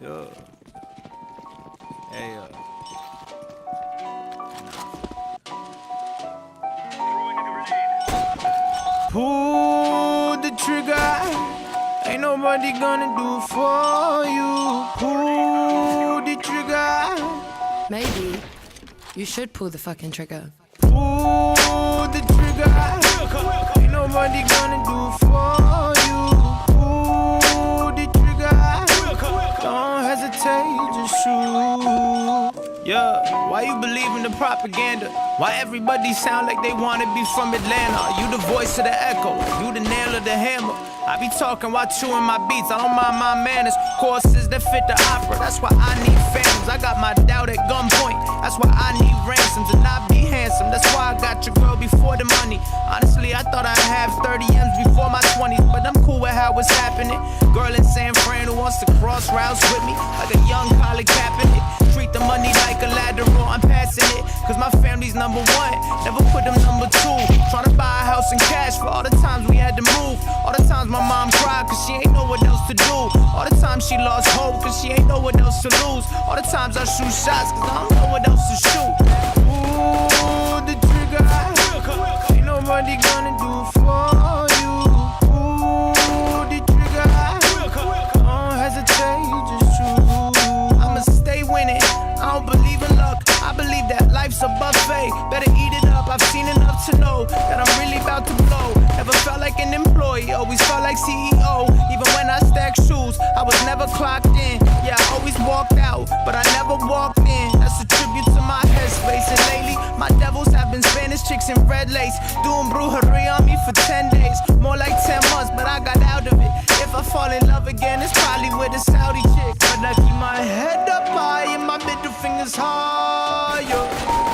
Yeah. Hey, pull the trigger. Ain't nobody gonna do for you. Pull the trigger. Maybe you should pull the fucking trigger. Pull the trigger. Ain't nobody gonna do for you. Pull the trigger. Don't hesitate, just shoot. Yeah, why you believe in the propaganda? Why everybody sound like they wanna be from Atlanta? You the voice of the echo, you the nail of the hammer. I be talking while chewing my beats, I don't mind my manners. Courses that fit the opera, that's why I need phantoms. I got my doubt at gunpoint, that's why I need ransoms. And I be handsome, that's why I got your girl before the money. Honestly, I thought I'd have 30 M's before my 20s, but I'm cool with how it's happening. Girl in San Fran who wants to cross routes with me, like a young Colin Kaepernick. Treat the money like a lateral, I'm passing it, cause my family's number one, never put them number two. Tryna buy a house in cash for all the times we had to move. All the times my mom cried cause she ain't know what else to do. All the times she lost hope cause she ain't know what else to lose. All the times I shoot shots cause I don't know what else to shoot. Pull the trigger. Ain't nobody gonna do for you. Pull the trigger. Don't hesitate, just shoot. I'ma stay winning, I don't believe in luck. I believe that life's a buffet, better eat it up. I've seen enough to know that I'm really about to blow. Never felt like an employee, always felt like CEO. Even when I stacked shoes, I was never clocked in. Yeah, I always walked out, but I never walked in. That's a tribute to my headspace. And lately, my devils have been Spanish chicks in red lace, doing brujeria on me for 10 days. More like 10 months, but I got out of it. If I fall in love again, it's probably with a Saudi chick. But I keep my head up high and my middle fingers higher.